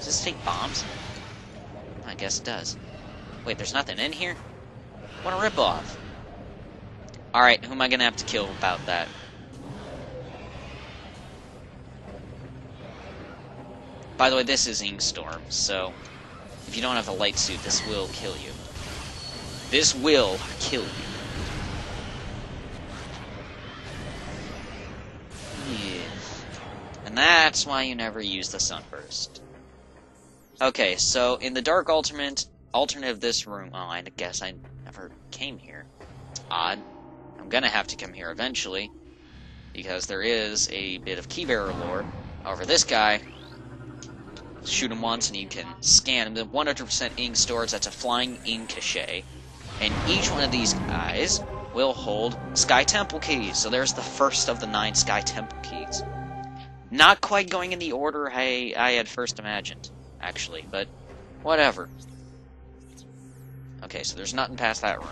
this take bombs? I guess it does. Wait, there's nothing in here? What a ripoff. Alright, who am I gonna have to kill about that? By the way, this is Inkstorm, so if you don't have the light suit, this will kill you. This will kill you. Yeah. And that's why you never use the sunburst. Okay, so in the dark alternate of this room... Oh, I guess I never came here. It's odd. I'm gonna have to come here eventually, because there is a bit of keybearer lore. However, this guy... Shoot him once and you can scan him. The 100% ink stores, that's a flying ink cache. And each one of these guys will hold Sky Temple keys. So there's the first of the 9 Sky Temple keys. Not quite going in the order I had first imagined, actually, but whatever. Okay, so there's nothing past that room.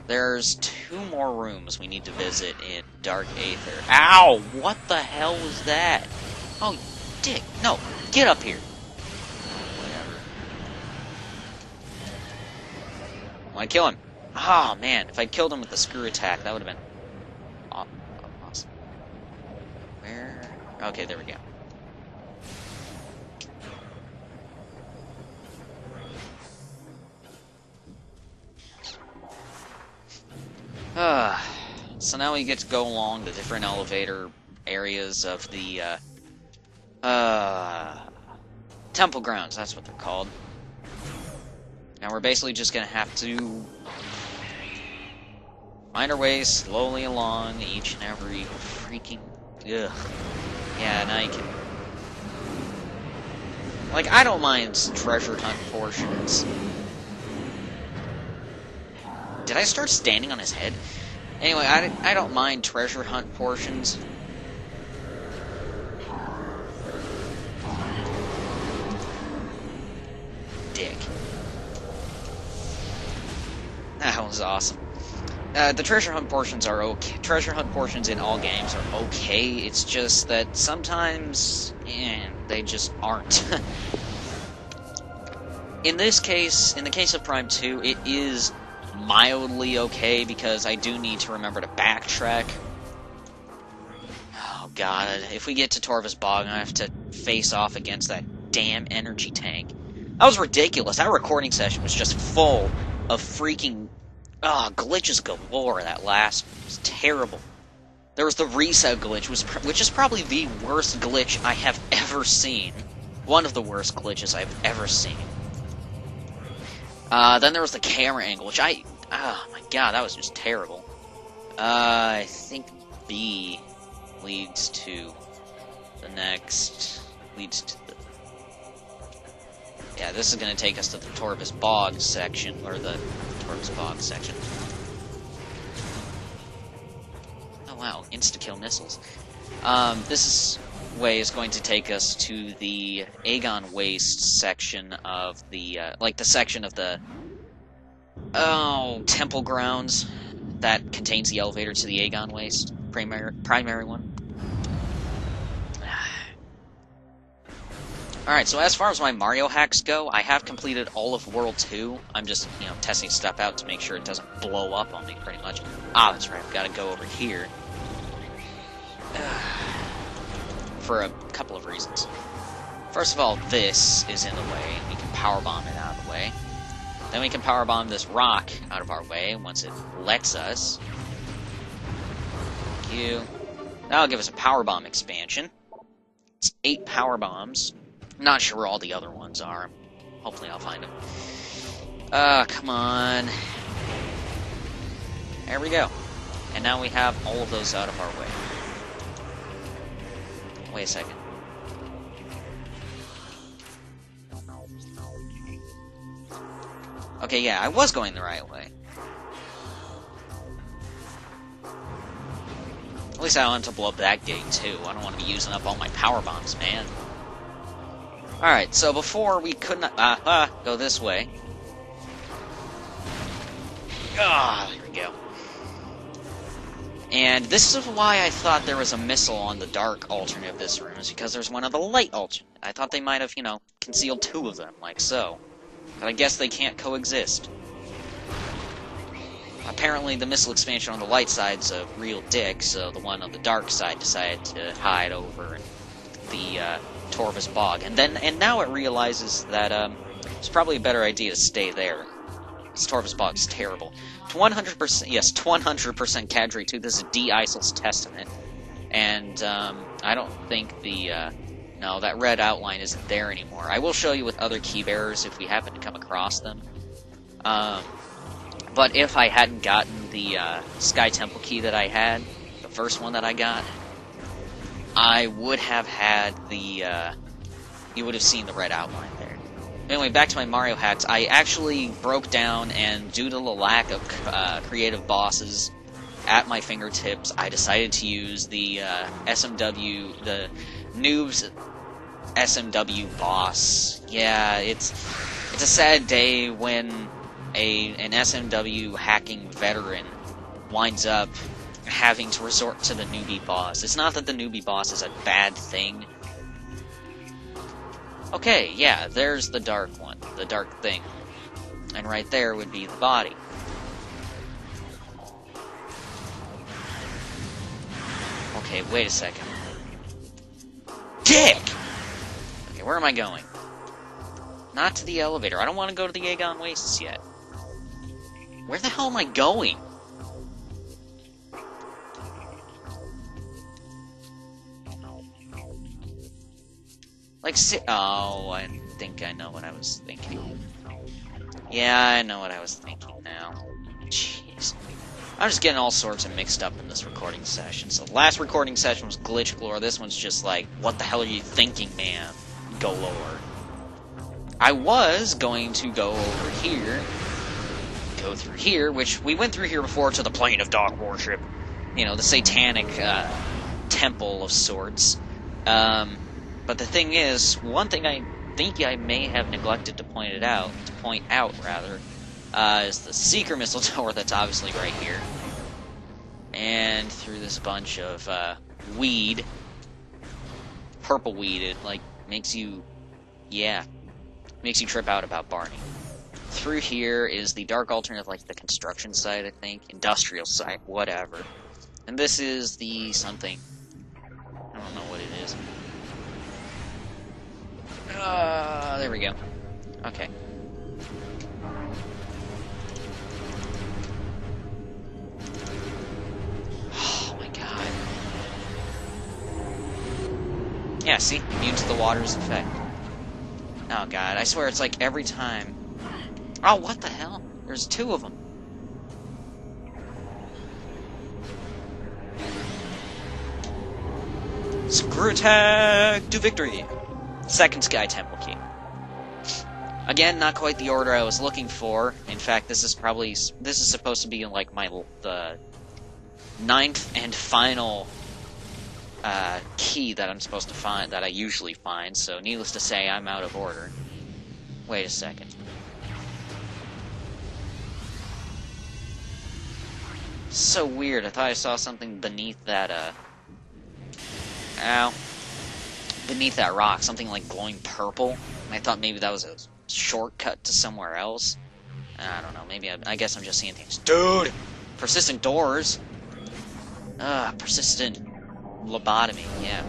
There's 2 more rooms we need to visit in Dark Aether. Ow! What the hell was that? Oh, dick. No, get up here. Whatever. I want to kill him. Oh, man. If I killed him with the screw attack, that would have been awesome. Where? Okay, there we go. So now we get to go along the different elevator areas of the, temple grounds, that's what they're called. Now we're basically just gonna have to find our way slowly along each and every freaking... Ugh. Yeah, now you can... Like, I don't mind treasure hunt portions. Did I start standing on his head? Anyway, I don't mind treasure hunt portions. Dick. That was awesome. The treasure hunt portions are okay. Treasure hunt portions in all games are okay. It's just that sometimes, they just aren't. In this case, in the case of Prime 2, it is mildly okay because I do need to remember to backtrack. Oh god, if we get to Torva's Bog, I have to face off against that damn energy tank. That was ridiculous. That recording session was just full of freaking glitches galore. That last was terrible. There was the reset glitch, which is probably the worst glitch I have ever seen. One of the worst glitches I've ever seen. Then there was the camera angle, which oh my god, that was just terrible. I think B leads to the next, yeah, this is gonna take us to the Torva's Bog section, or the Torva's Bog section. Oh wow, insta-kill missiles. This way is going to take us to the Aegon Waste section of the, the section of the, temple grounds that contains the elevator to the Aegon Waste, primary one. Alright, so as far as my Mario hacks go, I have completed all of World 2. I'm just, testing stuff out to make sure it doesn't blow up on me, pretty much. Ah, that's right, I've got to go over here. For a couple of reasons. First of all, this is in the way, and we can powerbomb it out of the way. Then we can powerbomb this rock out of our way once it lets us. Thank you. That'll give us a powerbomb expansion. It's 8 powerbombs. I'm not sure where all the other ones are. Hopefully I'll find them. Come on. There we go. And now we have all of those out of our way. Wait a second. Okay, yeah, I was going the right way. At least I don't want to blow up that gate, too. I don't want to be using up all my power bombs, man. Alright, so before we could not... go this way. There we go. And this is why I thought there was a missile on the dark alternate of this room, is because there's one on the light alternate. I thought they might have, you know, concealed two of them, like so. But I guess they can't coexist. Apparently the missile expansion on the light side's a real dick, so the one on the dark side decided to hide over in the Torvus Bog. And now it realizes that it's probably a better idea to stay there. This Torvus Bog's terrible. 100%, yes, 100% Cadre 2. This is D-Isil's Testament. And I don't think the... no, that red outline isn't there anymore. I will show you with other key bearers if we happen to come across them. But if I hadn't gotten the Sky Temple key that I had, the first one that I got, I would have had the, you would have seen the red outline there. Anyway, back to my Mario hacks. I actually broke down, and due to the lack of creative bosses at my fingertips, I decided to use the SMW, the Noob's SMW boss. Yeah, it's a sad day when an SMW hacking veteran winds up having to resort to the newbie boss. It's not that the newbie boss is a bad thing. Okay, yeah, there's the dark one, the dark thing. And right there would be the body. Okay, wait a second. Dick! Okay, where am I going? Not to the elevator. I don't want to go to the Aegon Wastes yet. Where the hell am I going? Like, oh, I think I know what I was thinking. Yeah, I know what I was thinking now. Jeez. I'm just getting all sorts of mixed up in this recording session. So, the last recording session was Glitch Galore. This one's just like, what the hell are you thinking, man? Galore. I was going to go over here, go through here, which we went through here before to the Plane of Dark Worship. You know, the satanic temple of sorts. But the thing is, one thing I think I may have neglected to point out, is the Seeker Missile Tower that's obviously right here. And through this bunch of weed, purple weed, it like makes you, makes you trip out about Barney. Through here is the dark alternate, like the construction site, I think, industrial site, whatever. And this is the something. I don't know what it is. There we go. Okay. Oh my god. Yeah, see? Immune to the water's effect. Oh god, I swear it's like every time. Oh, what the hell? There's two of them. Screw attack to victory! Second Sky Temple key. Again, not quite the order I was looking for. In fact, this is supposed to be like the 9th and final key that I'm supposed to find, that I usually find, so needless to say, I'm out of order. Wait a second. So weird, I thought I saw something beneath that, beneath that rock, something like glowing purple, and I thought maybe that was a shortcut to somewhere else. I don't know, maybe I guess I'm just seeing things. Dude! Persistent doors! Persistent lobotomy, yeah.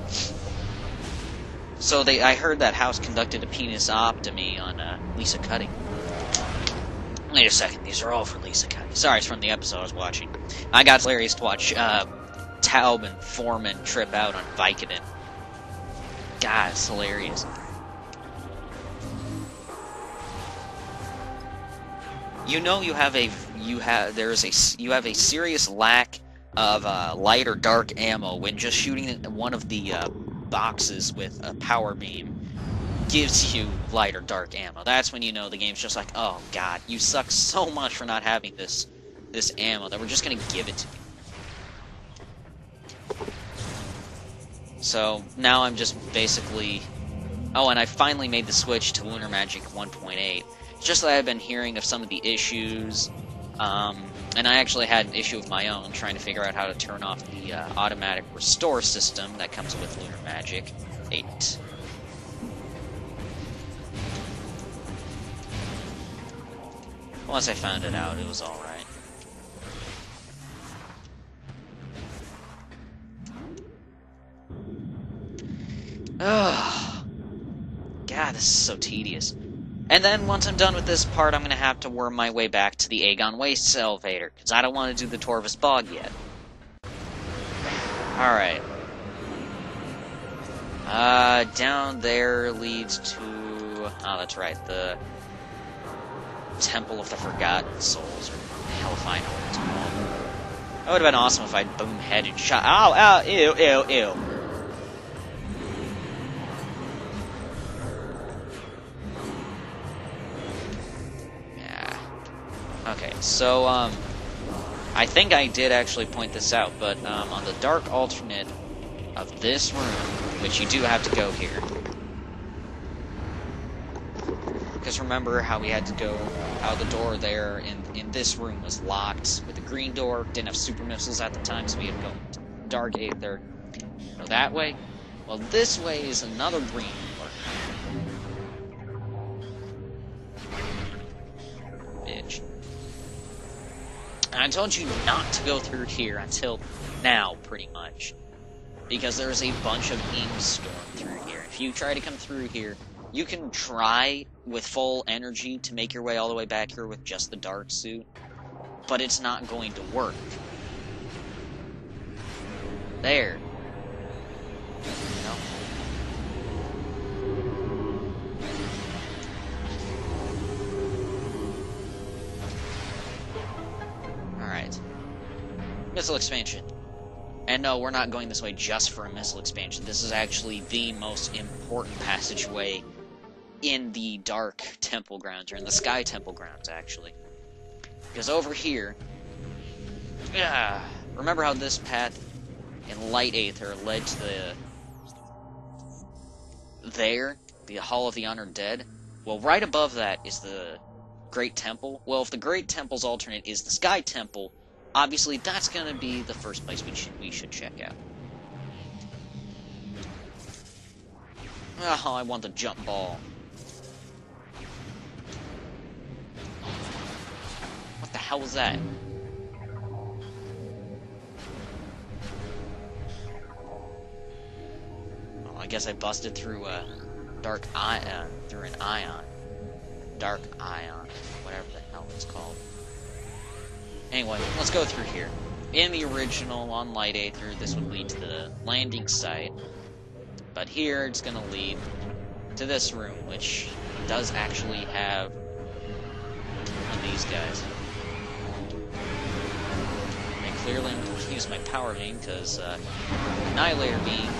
So I heard that house conducted a penisotomy on Lisa Cuddy. Wait a second, these are all for Lisa Cuddy. Sorry, it's from the episode I was watching. I got hilarious to watch Taub and Foreman trip out on Vicodin. God, it's hilarious. You know you have a serious lack of light or dark ammo when just shooting one of the boxes with a power beam gives you light or dark ammo. That's when you know the game's just like, oh god, you suck so much for not having this ammo that we're just gonna give it to you. So now I'm just basically... Oh, and I finally made the switch to Lunar Magic 1.8. Just that I've been hearing of some of the issues And I actually had an issue of my own trying to figure out how to turn off the automatic restore system that comes with Lunar Magic 8. Once I found it out, it was alright. Ugh. God, this is so tedious. And then, once I'm done with this part, I'm gonna have to worm my way back to the Aegon Wastes elevator, because I don't want to do the Torvus Bog yet. Alright. Down there leads to... Oh, that's right, the... Temple of the Forgotten Souls, or the hell if I know what it's called. That would have been awesome if I'd boom head and shot... Ow, ow, ew, ew, ew. Okay, so, I think I did actually point this out, but, on the dark alternate of this room, which you do have to go here. Because remember how we had to go out the door there in this room was locked with the green door, didn't have super missiles at the time, so we had to go to dark aether. Go that way? Well, this way is another green door. Bitch. And I told you not to go through here until now, pretty much. Because there's a bunch of ink storm through here. If you try to come through here, you can try with full energy to make your way all the way back here with just the dark suit, but it's not going to work. There. No. Alright. Missile expansion. And no, we're not going this way just for a missile expansion. This is actually the most important passageway in the Dark Temple Grounds, or in the Sky Temple Grounds, actually. Because over here... remember how this path in Light Aether led to the Hall of the Honored Dead? Well, right above that is the Great Temple. Well, if the Great Temple's alternate is the Sky Temple, obviously that's going to be the first place we should check out. Oh, I want the jump ball. What the hell was that? Oh, I guess I busted through a dark ion, through an ion. Dark ion, whatever the hell it's called. Anyway, let's go through here. In the original, on Light Aether, this would lead to the landing site. But here, it's going to lead to this room, which does actually have one of these guys. And clearly I'm going to use my power beam, because Annihilator Beam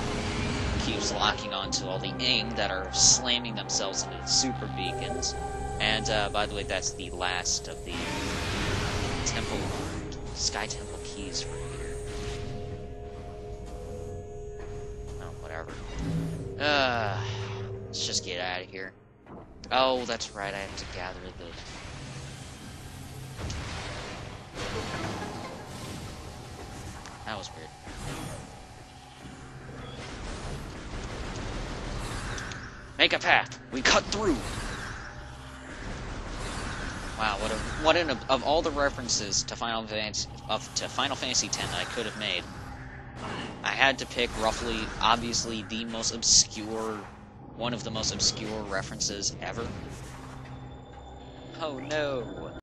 keeps locking onto all the Ing that are slamming themselves into the super beacons. And, by the way, that's the last of the Temple, Sky Temple keys for here. Oh, whatever. Let's just get out of here. Oh, that's right, I have to gather the... That was weird. Make a path! We cut through! Wow, what of all the references to Final Fantasy X that I could have made, I had to pick roughly, obviously, the most obscure, one of the most obscure references ever. Oh no.